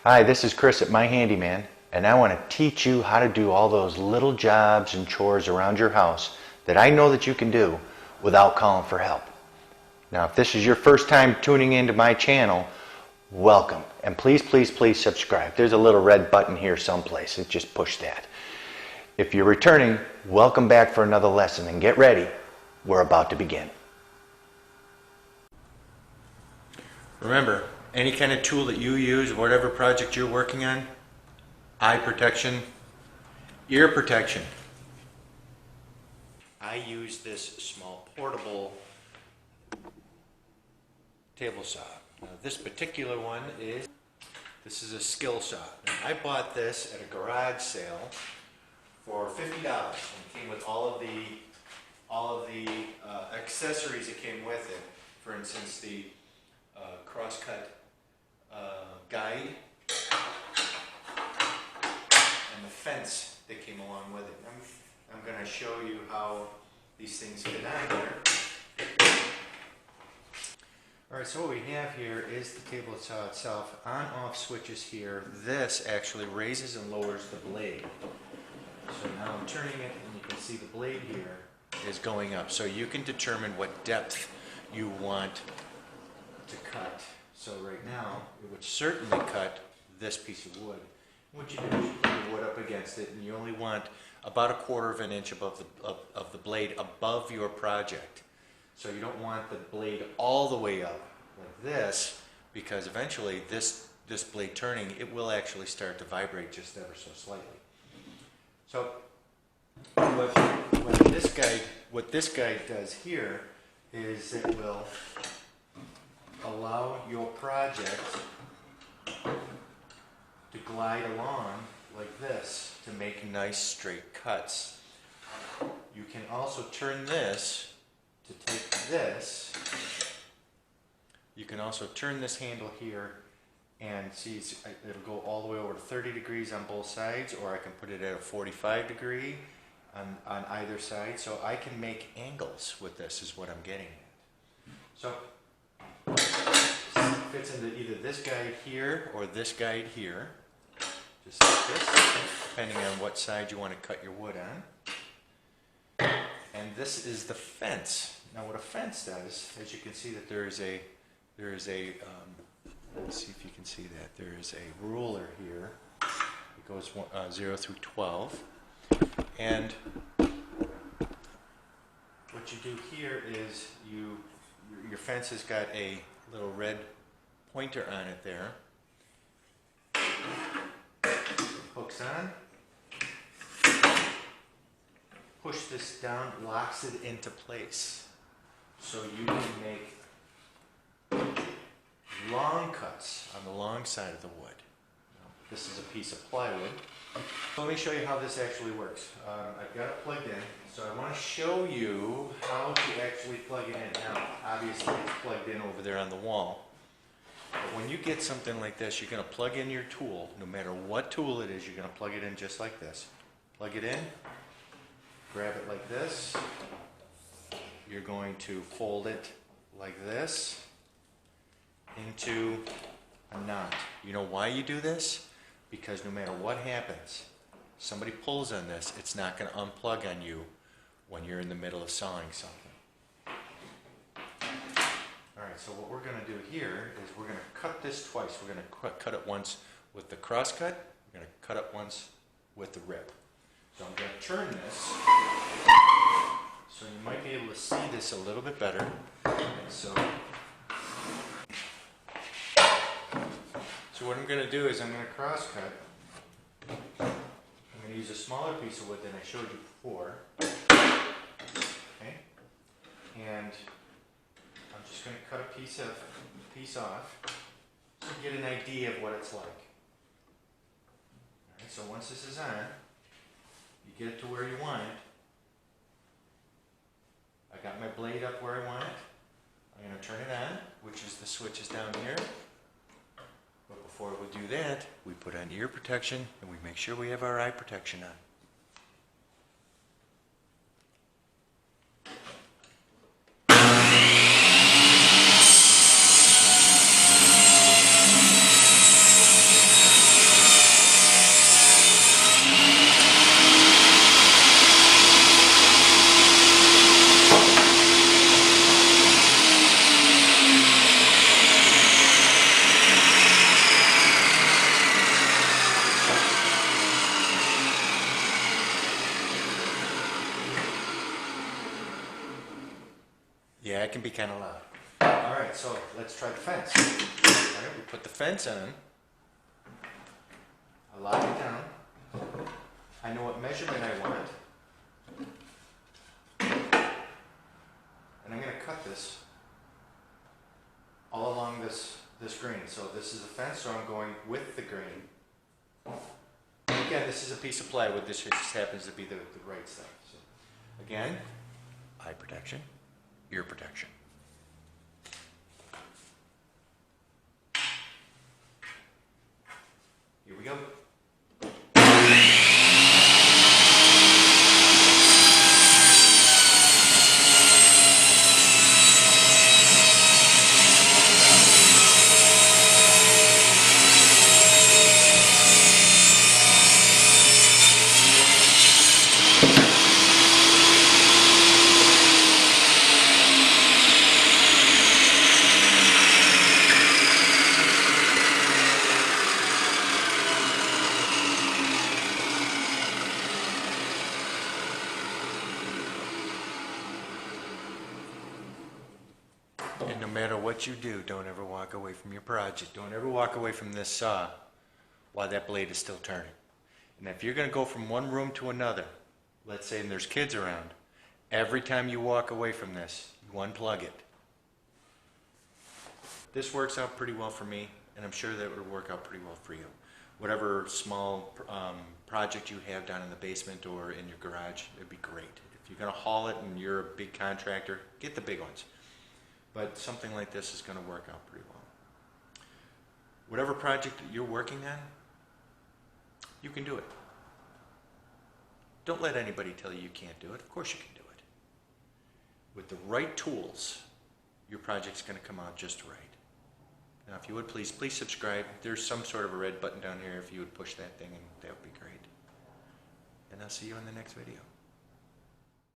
Hi, this is Chris at My Handyman, and I want to teach you how to do all those little jobs and chores around your house that I know that you can do without calling for help. Now, if this is your first time tuning into my channel, welcome, and please, please, please subscribe. There's a little red button here someplace, just push that. If you're returning, welcome back for another lesson, and get ready, we're about to begin. Remember, any kind of tool that you use, whatever project you're working on, eye protection, ear protection. I use this small portable table saw. Now, this particular one this is a skill saw. Now, I bought this at a garage sale for $50, and it came with all of the accessories that came with it. For instance, the crosscut guide and the fence that came along with it. I'm going to show you how these things fit on here. Alright, so what we have here is the table saw itself. On-off switches here. This actually raises and lowers the blade. So now I'm turning it and you can see the blade here is going up. So you can determine what depth you want to cut. So right now, it would certainly cut this piece of wood. What you do is you put the wood up against it, and you only want about 1/4 of an inch above the blade above your project. So you don't want the blade all the way up like this, because eventually this blade turning, it will actually start to vibrate just ever so slightly. So what this guide does here is it will allow your project to glide along like this to make nice straight cuts. You can also turn this to take this. You can also turn this handle here and see it'll go all the way over to 30 degrees on both sides, or I can put it at a 45 degree on either side. So I can make angles with this is what I'm getting at. So it fits into either this guide here or this guide here, just like this, depending on what side you want to cut your wood on. And this is the fence. Now what a fence does, as you can see that there is a let me see if you can see that, there is a ruler here. It goes 0 through 12. And what you do here is your fence has got a little red pointer on it there. Hooks on. Push this down, locks it into place. So you can make long cuts on the long side of the wood. This is a piece of plywood. So let me show you how this actually works. I've got it plugged in, so I want to show you how to actually plug it in. Now, obviously it's plugged in over there on the wall. But when you get something like this, you're going to plug in your tool. No matter what tool it is, you're going to plug it in just like this. Plug it in, grab it like this. You're going to fold it like this into a knot. You know why you do this? Because no matter what happens, somebody pulls on this, it's not going to unplug on you when you're in the middle of sawing something. Alright, so what we're going to do here is we're going to cut this twice. We're going to cut it once with the cross cut, we're going to cut it once with the rip. So I'm going to turn this, so you might be able to see this a little bit better. So what I'm going to do is I'm going to cross cut. I'm going to use a smaller piece of wood than I showed you before. Okay? And I'm just going to cut a piece off to get an idea of what it's like. Alright, so once this is on, you get it to where you want it. I got my blade up where I want it. I'm going to turn it on, which is the switch is down here. But before we do that, we put on ear protection and we make sure we have our eye protection on. that can be kind of loud. All right, so let's try the fence. All right, we put the fence on. I lock it down. I know what measurement I want. And I'm going to cut this all along this grain. So this is a fence, so I'm going with the grain. And again, this is a piece of plywood. This just happens to be the right stuff. So again, eye protection, ear protection. Here we go. And no matter what you do, don't ever walk away from your project. Don't ever walk away from this saw while that blade is still turning. And if you're going to go from one room to another, let's say and there's kids around, every time you walk away from this, you unplug it. This works out pretty well for me, and I'm sure that it would work out pretty well for you. Whatever small project you have down in the basement or in your garage, it'd be great. If you're going to haul it and you're a big contractor, get the big ones. But something like this is going to work out pretty well. Whatever project that you're working on, you can do it. Don't let anybody tell you you can't do it. Of course you can do it. With the right tools, your project's going to come out just right. Now, if you would please subscribe. There's some sort of a red button down here. If you would push that thing, and that would be great. And I'll see you in the next video.